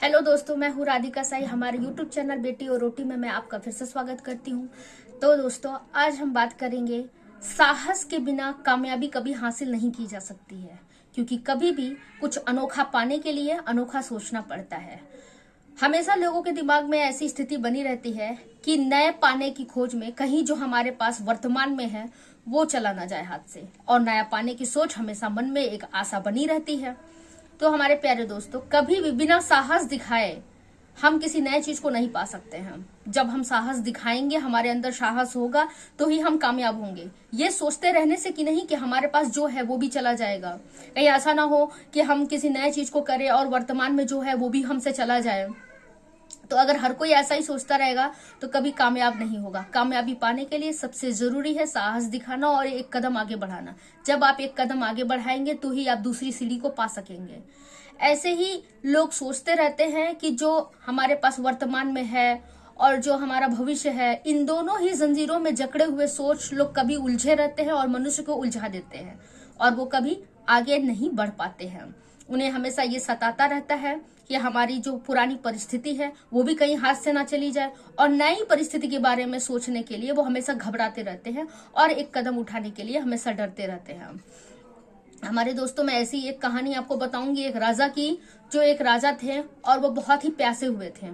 Hello दोस्तों, मैं हूँ राधिका साई। हमारे यूट्यूब चैनल बेटी और रोटी में मैं आपका फिर से स्वागत करती हूँ। तो दोस्तों, आज हम बात करेंगे साहस के बिना कामयाबी कभी हासिल नहीं की जा सकती है, क्योंकि कभी भी कुछ अनोखा पाने के लिए अनोखा सोचना पड़ता है। हमेशा लोगों के दिमाग में ऐसी स्थिति बनी रहती है कि नए पाने की खोज में कहीं जो हमारे पास वर्तमान में है वो चला ना जाए हाथ से, और नया पाने की सोच हमेशा मन में एक आशा बनी रहती है। तो हमारे प्यारे दोस्तों, कभी भी बिना साहस दिखाए हम किसी नए चीज को नहीं पा सकते हैं। जब हम साहस दिखाएंगे, हमारे अंदर साहस होगा, तो ही हम कामयाब होंगे। ये सोचते रहने से कि नहीं कि हमारे पास जो है वो भी चला जाएगा, कहीं ऐसा ना हो कि हम किसी नए चीज को करें और वर्तमान में जो है वो भी हमसे चला जाए। तो अगर हर कोई ऐसा ही सोचता रहेगा तो कभी कामयाब नहीं होगा। कामयाबी पाने के लिए सबसे जरूरी है साहस दिखाना और एक कदम आगे बढ़ाना। जब आप एक कदम आगे बढ़ाएंगे तो ही आप दूसरी सीढ़ी को पा सकेंगे। ऐसे ही लोग सोचते रहते हैं कि जो हमारे पास वर्तमान में है और जो हमारा भविष्य है, इन दोनों ही जंजीरों में जकड़े हुए सोच लोग कभी उलझे रहते हैं और मनुष्य को उलझा देते हैं, और वो कभी आगे नहीं बढ़ पाते हैं। उन्हें हमेशा ये सताता रहता है कि हमारी जो पुरानी परिस्थिति है वो भी कहीं हाथ से ना चली जाए, और नई परिस्थिति के बारे में सोचने के लिए वो हमेशा घबराते रहते हैं और एक कदम उठाने के लिए हमेशा डरते रहते हैं। हमारे दोस्तों, मैं ऐसी एक कहानी आपको बताऊंगी एक राजा की। जो एक राजा थे और वो बहुत ही प्यासे हुए थे।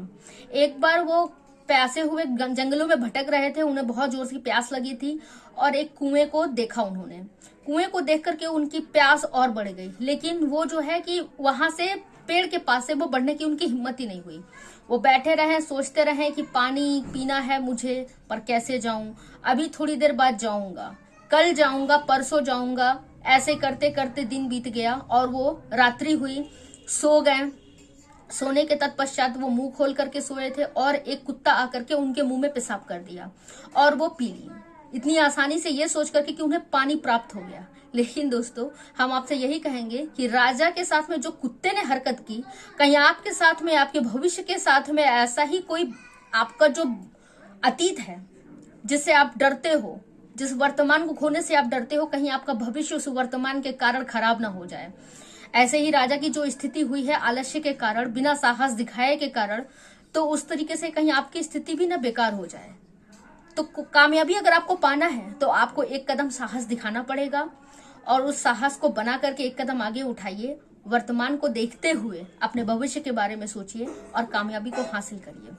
एक बार वो प्यासे हुए जंगलों में भटक रहे थे, उन्हें बहुत जोर से प्यास लगी थी और एक कुएं को देखा। उन्होंने कुएं को देख करके उनकी प्यास और बढ़ गई, लेकिन वो जो है कि वहां से पेड़ के पास से वो बढ़ने की उनकी हिम्मत ही नहीं हुई। वो बैठे रहे, सोचते रहे कि पानी पीना है मुझे, पर कैसे जाऊं, अभी थोड़ी देर बाद जाऊंगा, कल जाऊंगा, परसों जाऊंगा। ऐसे करते करते दिन बीत गया और वो रात्रि हुई, सो गए। सोने के तत्पश्चात वो मुंह खोल करके सोए थे और एक कुत्ता आकर के उनके मुंह में पेशाब कर दिया और वो पी ली, इतनी आसानी से ये सोच करके कि उन्हें पानी प्राप्त हो गया। लेकिन दोस्तों, हम आपसे यही कहेंगे कि राजा के साथ में जो कुत्ते ने हरकत की, कहीं आपके साथ में, आपके भविष्य के साथ में ऐसा ही कोई आपका जो अतीत है जिससे आप डरते हो, जिस वर्तमान को खोने से आप डरते हो, कहीं आपका भविष्य उस वर्तमान के कारण खराब ना हो जाए। ऐसे ही राजा की जो स्थिति हुई है आलस्य के कारण, बिना साहस दिखाए के कारण, तो उस तरीके से कहीं आपकी स्थिति भी ना बेकार हो जाए। तो कामयाबी अगर आपको पाना है तो आपको एक कदम साहस दिखाना पड़ेगा, और उस साहस को बना करके एक कदम आगे उठाइए। वर्तमान को देखते हुए अपने भविष्य के बारे में सोचिए और कामयाबी को हासिल करिए।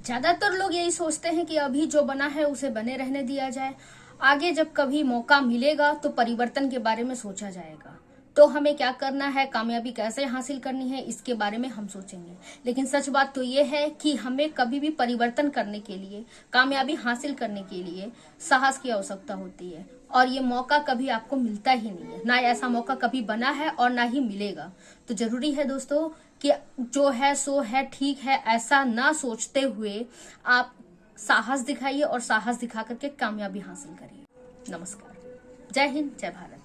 ज्यादातर लोग यही सोचते हैं कि अभी जो बना है उसे बने रहने दिया जाए, आगे जब कभी मौका मिलेगा तो परिवर्तन के बारे में सोचा जाएगा। तो हमें क्या करना है, कामयाबी कैसे हासिल करनी है, इसके बारे में हम सोचेंगे। लेकिन सच बात तो ये है कि हमें कभी भी परिवर्तन करने के लिए, कामयाबी हासिल करने के लिए साहस की आवश्यकता होती है, और ये मौका कभी आपको मिलता ही नहीं है। ना ऐसा मौका कभी बना है और ना ही मिलेगा। तो जरूरी है दोस्तों कि जो है सो है, ठीक है, ऐसा ना सोचते हुए आप साहस दिखाइए और साहस दिखा करके कामयाबी हासिल करिए। नमस्कार, जय हिंद, जय भारत।